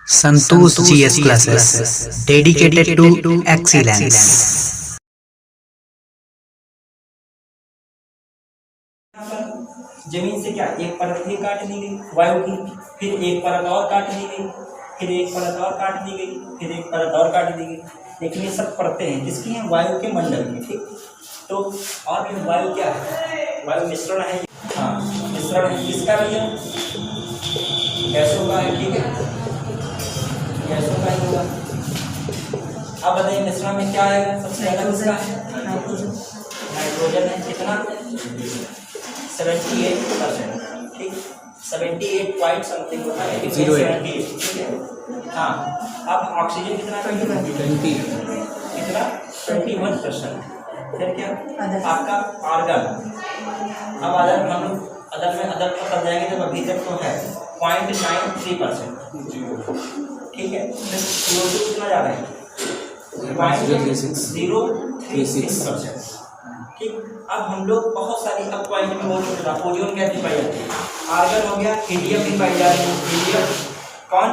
Santosh GS classes dedicated to excellence. जमीन से क्या एक परत ही काट दी गई वायु की, फिर एक परत और काट दी गई, फिर एक परत और काट दी गई, फिर एक परत और काट दी गई। लेकिन ये सब परतें हैं जिसकी हैं वायु के मंडल में, ठीक। तो और भी वायु क्या है, वायु मिश्रण है। हाँ, मिश्रण है किसका भी है, गैसों का है, ठीक है, गैसों का ही होगा। अब बताइए मिश्रण में क्या है, सबसे पहला किसका है, नाइट्रोजन है। कितना, 78%, ठीक, 78 पॉइंट समथिंग होता है, 78, ठीक है। हाँ, अब ऑक्सीजन कितना, 20, कितना 21%। फिर क्या आपका आर्गन, अब अदर हम लोग अदर में कर जाएंगे जब अभी तक तो है 0.93%, ठीक है। फिर CO2 कितना जा रहा है, 0.036%, ठीक। अब हम लोग बहुत सारी अब पॉइंट में बहुत छोटा, ओजोन गैस भी पाई जाती है, आर्गन हो गया, हीलियम भी पाई जा रही है, हीलियम कौन,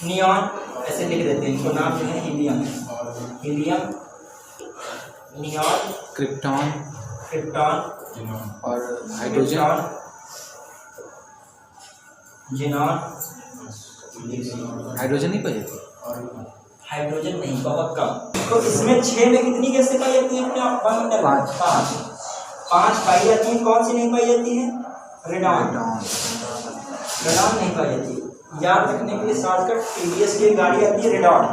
नियॉन, ऐसे लिख देते हैं इनको, नाम जो है हीलियम, हीलियम, नियॉन, क्रिप्टॉन और हाइड्रोजन, जिनॉन, हाइड्रोजन नहीं पाई हाइड्रोजन नहीं, बहुत कम। तो इसमें 6 में कितनी गैसें पाई जाती हैं, वायुमंडल में 5 पाई जाती हैं। कौन सी नहीं पाई जाती है, रेडॉन नहीं पाई जाती। याद रखने के लिए शॉर्टकट, टीवीएस की गाड़ी आती है रेडॉन,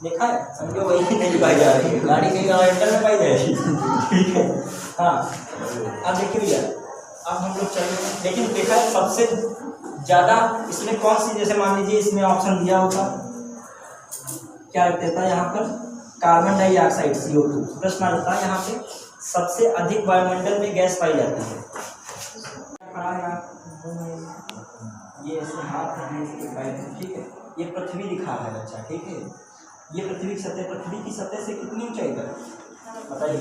देखा है, समझो वही नहीं पाई जा रही है, गाड़ी कहीं वायुमंडल में पाई जाएगी, ठीक है। हाँ, अब देखिए भैया, अब हम लोग चल रहे हैं, लेकिन देखा है सबसे ज़्यादा इसमें कौन सी, जैसे मान लीजिए इसमें ऑप्शन दिया होता, क्या देता है यहाँ पर, कार्बन डाइऑक्साइड CO2, प्रश्न आता है यहाँ पे सबसे अधिक वायुमंडल में गैस पाई जाती है। ये ऐसे हाथ है, ठीक है, ये पृथ्वी दिखा है बच्चा, ठीक है, ये पृथ्वी की सतह, पृथ्वी की सतह से कितनी ऊंचाई पर बताइए।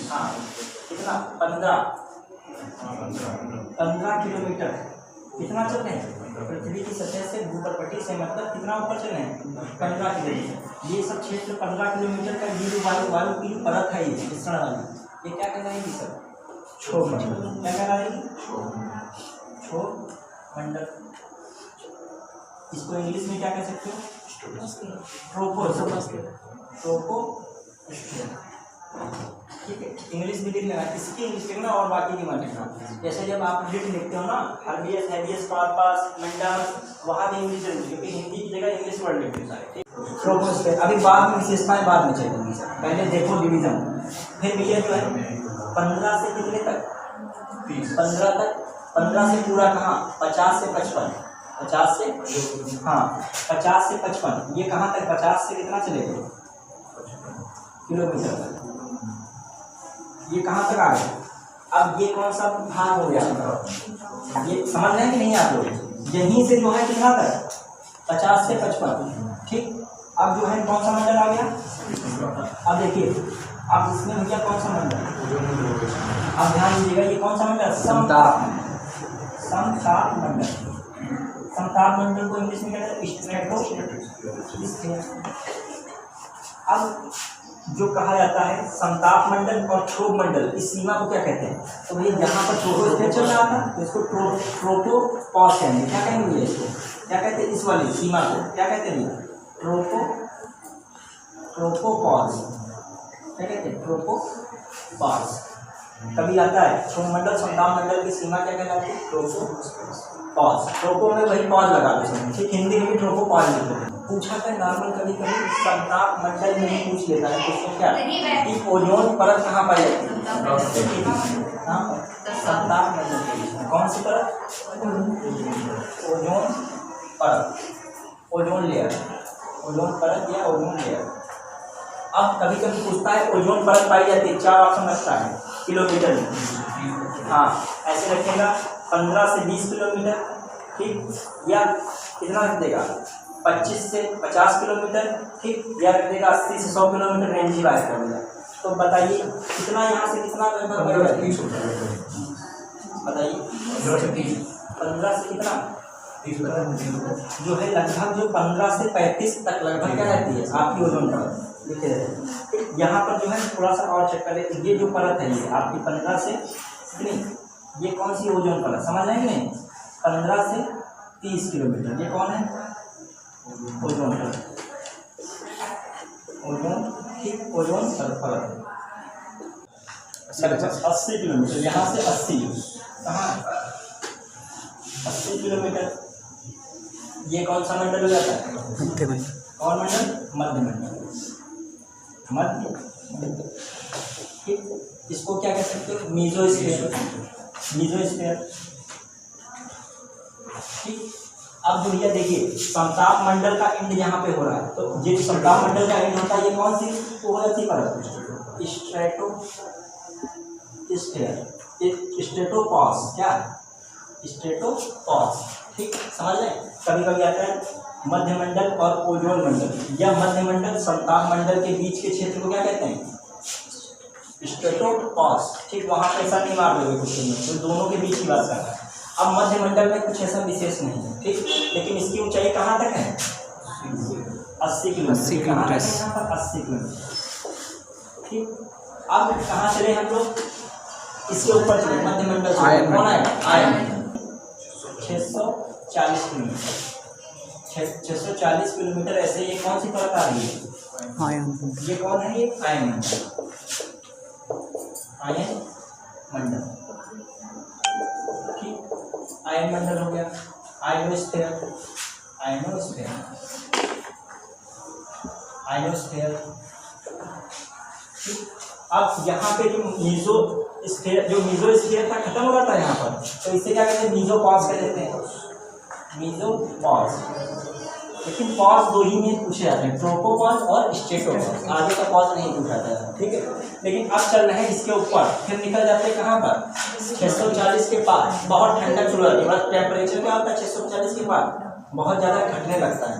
हाँ, कितना, 15 किलोमीटर, कितना चल रहे हैं, पृथ्वी की सतह से भूपटपटी से मतलब कितना ऊपर चले हैं, 15 किलोमीटर। ये सब क्षेत्र 15 किलोमीटर का वायु की परत है, ये मिश्रण वाली, ये क्या कहलाएगी सर, क्षोभ मंडल। क्या कहलाएगी, क्षोभ मंडल। इसको इंग्लिश में क्या कह सकते हो, ट्रोपोस्फीयर, ठीक है, इंग्लिश भी लिख लेना, इसकी इंग्लिश लिखना और बाकी नहीं मत लिखना। जैसे जब आप लिट लिखते हो ना, हर्बियस, हैबियस कॉर्पस, मंडस, वहाँ भी इंग्लिश लिखना, क्योंकि हिंदी की जगह इंग्लिश वर्ड लिख देता है, ठीक। ट्रोपोस्फीयर अभी बाद में विशेषताएं बाद में चलेंगी, पहले देखो डिवीजन। फिर भैया जो है 15 से कितने तक, 15 तक, 15 से पूरा कहाँ, 50 से 55, 50 से, हाँ 50 से 55, ये कहाँ तक, 50 से कितना चलेगा किलोमीटर तक, ये कहाँ तक आ गया। अब ये कौन सा भाग हो गया, ये समझ रहे हैं कि नहीं आप लोग, यहीं से जो है कितना तक, 50 से 55, ठीक। अब जो है कौन सा मंडल आ गया, अब देखिए, अब इसमें भैया कौन सा मंडल, अब ध्यान दीजिएगा, ये कौन सा मंडल, समताप मंडल। समताप मंडल को इंग्लिश में कहते हैं स्ट्रेटोस्फीयर। अब जो कहा जाता है समताप मंडल और क्षोभ मंडल, इस सीमा को क्या कहते हैं, तो भैया यहाँ पर ट्रोपोस्फीयर चल रहा था तो इसको ट्रोपोपॉज कहेंगे। क्या कहेंगे भैया, इसको क्या कहते हैं, इस वाली सीमा को क्या कहते हैं भैया, ट्रोपोपॉज, क्या कहते हैं, ट्रोपोपॉज। कभी आता है क्षोभ मंडल समताप मंडल की सीमा क्या कहलाती है, ट्रोपोपॉज। ट्रोपो में वही पॉज लगा दो, ठीक, हिंदी में भी ट्रोपोपॉज लिख दो। पूछा था नॉर्मल, कभी कभी समताप मंडल में ही पूछ लेता है क्वेश्चन, क्या कि ओजोन परत कहाँ पाई जाती है, समताप मंडल, कौन सी परत, ओजोन परत, ओजोन लेयर, ओजोन परत या ओजोन लेयर। अब कभी कभी पूछता है ओजोन परत पाई जाती है, 4 ऑप्शन रखता है किलोमीटर में, हाँ ऐसे रखेगा 15 से 20 किलोमीटर, ठीक, या कितना रख देगा, 25 से 50 किलोमीटर, ठीक, या रख देगा 80 से 100 किलोमीटर, रेंज ही बात कर देगा। तो बताइए कितना, यहाँ से कितना लगभग बताइए, 15 से कितना, जो है लगभग जो 15 से 35 तक लगभग क्या रहती है आपकी ओजोन परत, लिखे रहते हैं। यहाँ पर जो है थोड़ा सा और चेक करें, ये जो परत है ये आपकी 15 से नहीं, ये कौन सी ओजोन परत समझ रहे हैं नहीं, 15 से 30 किलोमीटर, ये कौन है ओजोन परत, ओजोन ठीक ओजोन परत 80 किलोमीटर, यहाँ से 80 कहाँ 80 किलोमीटर, ये कौन सा मंडल हो जाता है, कौन मंडल, मध्य मंडल, मध्य ठीक। इसको क्या कह सकते हो, मीजोस्फीयर, मीजोस्फीयर ठीक। अब भैया देखिए समताप मंडल का एंड यहाँ पे हो रहा है, तो ये समताप मंडल का एंड होता है, ये कौन सी परत, स्ट्रेटोपॉज, क्या स्ट्रेटोपॉज ठीक, समझ लें। कभी कभी आता है मध्यमंडल और ओजोन मंडल, या मध्यमंडल समताप मंडल के बीच के क्षेत्र को क्या कहते हैं, स्ट्रेटोपॉज ठीक। वहाँ पे ऐसा नहीं मार दोगे कुछ नहीं, तो दोनों के बीच की बात कर रहा है। अब मध्यमंडल में कुछ ऐसा विशेष नहीं है ठीक, लेकिन इसकी ऊंचाई कहाँ तक है, 80 किलोमीटर, कहाँ तक है यहाँ पर 80 किलोमीटर ठीक। अब कहाँ चले हम लोग, इसके ऊपर चले, मध्यमंडल से कौन आएगा, आयन 640 किलोमीटर, 640 किलोमीटर ऐसे ये कौन सी परत आ रही है, आयन, ये कौन है, ये आयन मंडल, आयन मंडल ठीक। आयन मंडल हो गया, आयनोस्फीयर, आयनोस्फीयर, आयनोस्फीयर ठीक। अब यहाँ पे जो मीजोस्फीयर था खत्म हो रहा था यहाँ पर, तो इसे क्या कहते हैं, मीजोपॉज कह देते हैं, मीजोपॉज। लेकिन पॉज दो ही में पूछे जाते हैं, ट्रोपोपॉज और स्ट्रेटोपॉज, आगे का पॉज नहीं पूछा जाता है ठीक है। लेकिन अब चल रहे हैं इसके ऊपर, फिर निकल जाते हैं कहाँ पर, 640 के पार, बहुत ठंडक शुरू होती है, बस टेम्परेचर क्या होता है 640 के पार बहुत ज़्यादा घटने लगता है,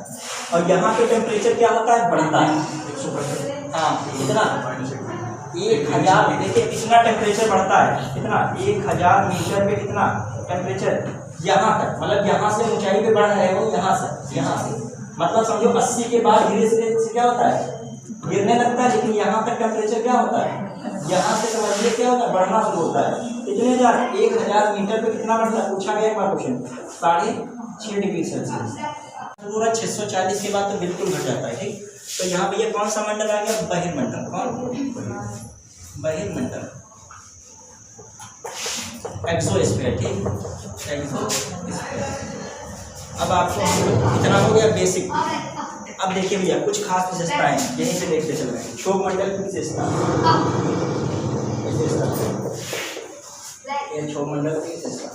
और यहाँ पे टेम्परेचर क्या होता है, बढ़ता है, हाँ कितना 1000, देखिए कितना टेम्परेचर बढ़ता है, कितना 1000 मीटर पे कितना टेम्परेचर, यहाँ तक, मतलब यहाँ से ऊंचाई पे बढ़ रहे हो, यहाँ से मतलब समझो 80 के बाद धीरे धीरे से क्या होता है, गिरने लगता है, लेकिन यहाँ तक टेम्परेचर क्या होता है, यहाँ से समझिए क्या होता है, बढ़ना शुरू होता है। कितने 1000 मीटर पे कितना बढ़ता है, पूछा गया एक बार क्वेश्चन, 6.5 डिग्री सेल्सियस, पूरा 640 के बाद तो बिल्कुल घट जाता है ठीक। तो यहाँ भैया कौन सा मंडल आ गया, बहिर्मंडल, कौन, बहिर्मंडल, एक्सोस्फीयर ठीक, एक्सोस्फीयर। अब आपको इतना हो गया बेसिक। अब देखिए भैया कुछ खास विशेषताएं यहीं से देखते चल रहे हैं, क्षोभ मंडल की विशेषता, ये क्षोभ मंडल की विशेषता,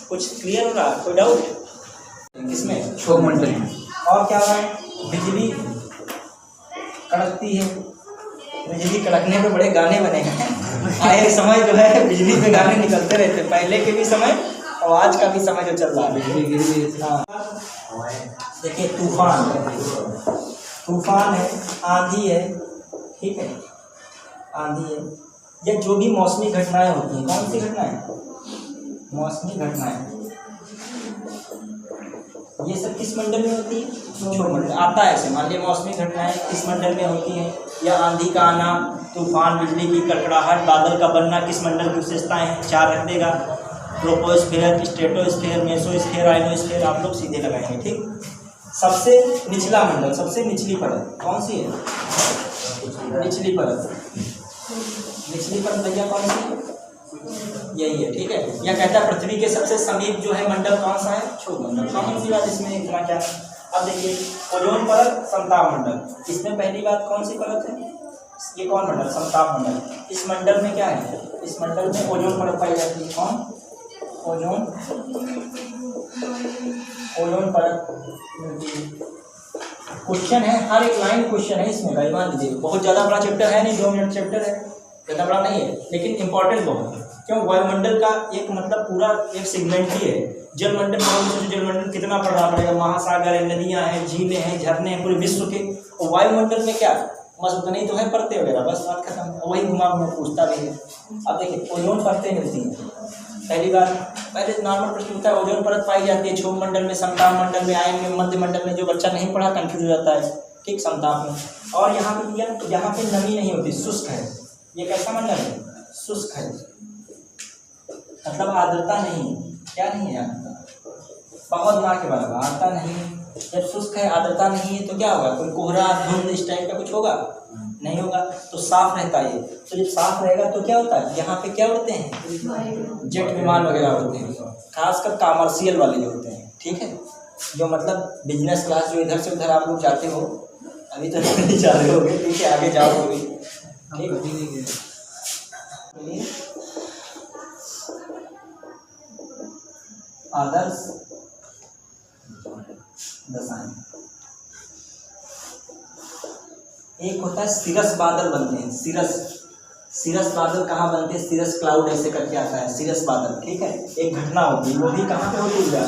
कुछ क्लियर हो रहा, कोई डाउट इसमें, क्षोभ मंडल। और क्या है, बिजली कड़कती है, बिजली कड़कने पे बड़े गाने बने हैं, आए समय जो है बिजली पे गाने निकलते रहते, पहले के भी समय और आज का भी समय जो चल रहा है, बिजली गिर भी। हाँ देखिए तूफान है, आंधी है ठीक है, आंधी है, या जो भी मौसमी घटनाएं होती हैं, कौन सी घटनाएं, मौसमी घटनाएं, ये सब किस मंडल में होती है, क्षोभ मंडल आता है। ऐसे मान लिया मौसमी घटनाएं किस मंडल में होती हैं, या आंधी का आना, तूफान, बिजली की कड़कड़ाहट, बादल का बनना किस मंडल की विशेषताएं हैं, 4 रख देगा, ट्रोपोस्फीयर, स्ट्रेटोस्फीयर, मेसोस्फीयर, आयनोस्फीयर, आप लोग सीधे लगाएंगे ठीक। सबसे निचला मंडल, सबसे निचली परत कौन सी है, निचली परत, निचली परत भैया कौन सी है, यही है ठीक है। यह कहता है पृथ्वी के सबसे समीप जो है मंडल कौन सा है, क्षोभ मंडल, कौन सी बात इसमें इतना क्या। अब देखिए ओजोन परत, समताप मंडल, इसमें पहली बात कौन सी परत है, ये कौन मंडल, समताप मंडल। इस मंडल में क्या है, इस मंडल में ओजोन परत पाई जाती है, कौन, ओजोन, ओजोन परत। क्वेश्चन है, हर एक लाइन क्वेश्चन है इसमें, मान लीजिए बहुत ज़्यादा बड़ा चैप्टर है नहीं, 2 मिनट चैप्टर है, ज़्यादा बड़ा नहीं है, लेकिन इंपॉर्टेंट बहुत है। क्यों, वायुमंडल का एक मतलब पूरा एक सेगमेंट ही है। जलमंडल, जलमंडल कितना पढ़ना पड़ेगा, महासागर है, नदियाँ हैं, झीलें हैं, झरने हैं पूरे विश्व के, और वायुमंडल में क्या बस उतना ही तो है, परतें वगैरह, बस बात खत्म। वही घुमा घुमा पूछता भी है। अब देखिए ओजोन परतें मिलती हैं, पहली बार पहले नॉर्मल प्रश्न होता है, ओजोन परत पाई जाती है क्षोभ मंडल में, समताप मंडल में, आयन में, मध्य मंडल में। जो बच्चा नहीं पढ़ा कंफ्यूज हो जाता है, ठीक, समताप में। और यहाँ पे दिया, यहाँ पे नमी नहीं होती, शुष्क है। ये कैसा मंडल है? शुष्क है, मतलब आर्द्रता नहीं, क्या नहीं है आर्द्रता, बहुत ना के बराबर, आर्द्रता नहीं। जब शुष्क है, आर्द्रता नहीं है, तो क्या होगा? कोई कोहरा, धुंध इस टाइप का कुछ होगा? नहीं होगा। तो साफ रहता है। तो जब साफ रहेगा तो क्या होता है? यहाँ पे क्या उड़ते हैं? जेट विमान वगैरह उड़ते हैं, खासकर कॉमर्शियल वाले जो होते हैं, ठीक है, जो मतलब बिजनेस क्लास, जो इधर से उधर आप लोग जाते हो, अभी तो नहीं जा रहे होगे, ठीक है, आगे जाओगे, ठीक। आदर्श दशाएं, एक होता है सिरस बादल बनते हैं, सिरस बादल कहाँ बनते हैं? सिरस क्लाउड ऐसे करके आता है, सिरस बादल, ठीक है। एक घटना होती है, वो भी कहाँ पे होती है?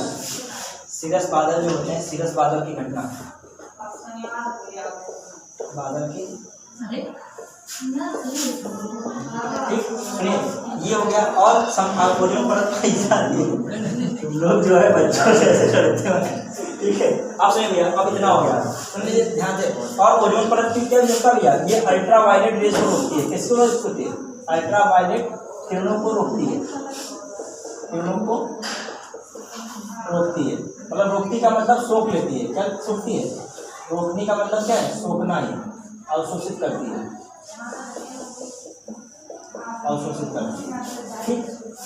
सिरस बादल जो होते हैं, सिरस बादल की घटना, बादल की, ठीक, सुनिए, ये हो गया। और ओजोन परत पाई जाती है, लोग जो है बच्चों से ऐसे करते हैं, ठीक है। आप सुनिए भैया, अब इतना हो गया, सुन लीजिए ध्यान से। और ओजोन परत की क्या विशेषता भैया? ये अल्ट्रा वायलेट रेस को रोकती है। किसको रोकती है? अल्ट्रा वायलेट किरणों को रोकती है, किरणों को रोकती है। मतलब रोकती का मतलब सोख लेती है, क्या सोखती है? रोकने का मतलब क्या है? सोखना ही, अवशोषित करती है, अवशोषित करती है, ठीक।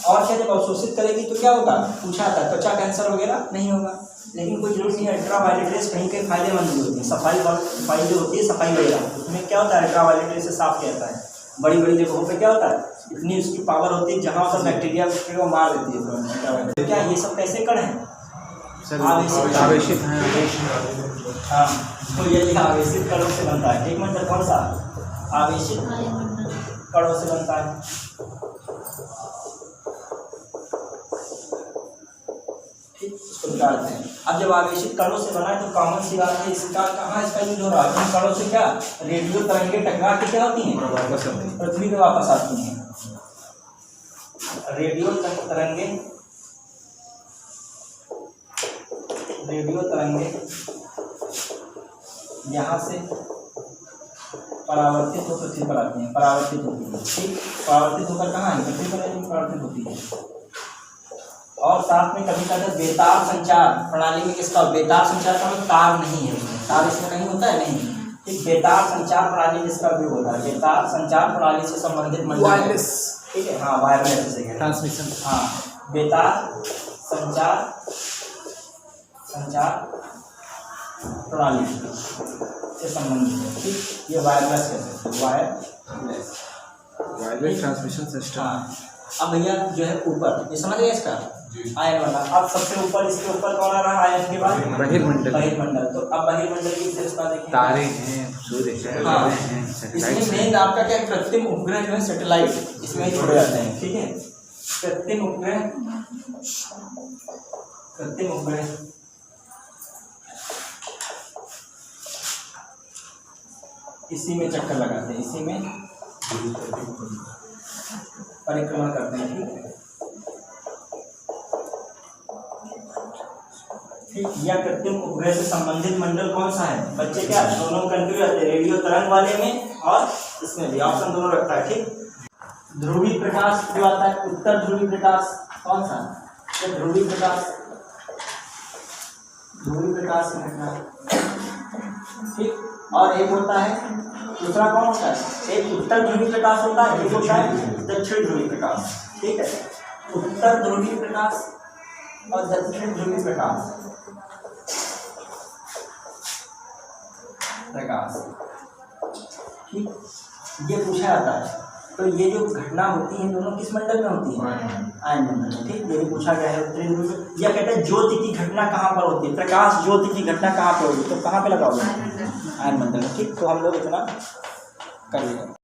और क्या, जब अवशोषित करेगी तो क्या होगा? पूछा था, त्वचा कैंसर वगैरह नहीं होगा। लेकिन कोई जरूरत नहीं है, अल्ट्रा वायलेट रेस कहीं कहीं फायदेमंद भी होती है, सफाई जो होती है, सफाई वगैरह, उसमें क्या होता है? अल्ट्रा वायलेट रेस से साफ किया जाता है। बड़ी बड़ी जगहों पे क्या होता है? इतनी उसकी पावर होती है, जहाँ पर बैक्टीरिया को मार देती है। तो क्या ये सब कैसे कण हैं? आवेशित हैं। हाँ, तो ये आवेशित कणों से बनता है। एक मंडल कौन सा? आवेशित कणों से बनता है, ठीक, इसको निकालते हैं। अब जब आवेशित कणों से बना है तो कॉमन सी बात है, इसका कहाँ इसका यूज हो रहा है? इन कणों से क्या रेडियो तरंगे टकरा के क्या होती हैं? पृथ्वी पे वापस आती हैं। रेडियो तरंगे यहाँ से परावर्तित होकर पृथ्वी पर आती हैं, परावर्तित होती है, ठीक। परावर्तित होकर कहाँ है? पृथ्वी पर परावर्तित होती है। और साथ में कभी कभी बेतार संचार प्रणाली में किसका? बेतार संचार का मतलब तार नहीं है, तार इसमें कहीं होता है नहीं, ठीक। बेतार संचार प्रणाली में इसका उपयोग होता है। बेतार संचार प्रणाली से संबंधित वायरलेस, ठीक है, हाँ, वायरलेस से ट्रांसमिशन, हाँ, बेतार संचार प्रणाली से संबंधित है, ठीक। ये वायरलेस है, वायरलेस ट्रांसमिशन सिस्टम। हाँ, अब भैया जो है ऊपर, ये समझ गए इसका? आयन वाला। अब सबसे ऊपर, इसके ऊपर कौन आ रहा है? आयन के बाद बहिर्मंडल। तो अब बहिर्मंडल की विशेषता देखिए, तारे हैं, सूर्य है, हाँ, इसमें मेन आपका क्या? कृत्रिम उपग्रह जो है, सैटेलाइट, इसमें जुड़े जाते हैं, ठीक है। कृत्रिम उपग्रह इसी में चक्कर लगाते हैं, इसी में परिक्रमा करते हैं, ठीक है, ठीक। या कृत्रिम उपग्रह से संबंधित मंडल कौन सा है? बच्चे क्या दोनों कंफ्यूज रहते हैं, रेडियो तरंग वाले में और इसमें भी, ऑप्शन दोनों रखता है, ठीक। ध्रुवीय प्रकाश जो आता है, उत्तर ध्रुवीय प्रकाश कौन सा? ध्रुवीय प्रकाश की घटना, ठीक। और एक होता है, दूसरा कौन होता है? एक उत्तर ध्रुवीय प्रकाश होता है, एक होता है दक्षिण ध्रुवीय प्रकाश, ठीक है। उत्तर ध्रुवीय प्रकाश और दक्षिण ध्रुवीय प्रकाश, ठीक, ये पूछा जाता है। तो ये जो घटना होती है दोनों किस मंडल में होती है? आयन मंडल में, ठीक। ये भी पूछा गया है उत्तरी ध्रुव में। या कहते हैं ज्योति की घटना कहाँ पर होती है? प्रकाश ज्योति की घटना कहाँ पर होती है? तो कहाँ पे लगाओगे? आयन मंडल में, ठीक। तो हम लोग इतना कर लिया।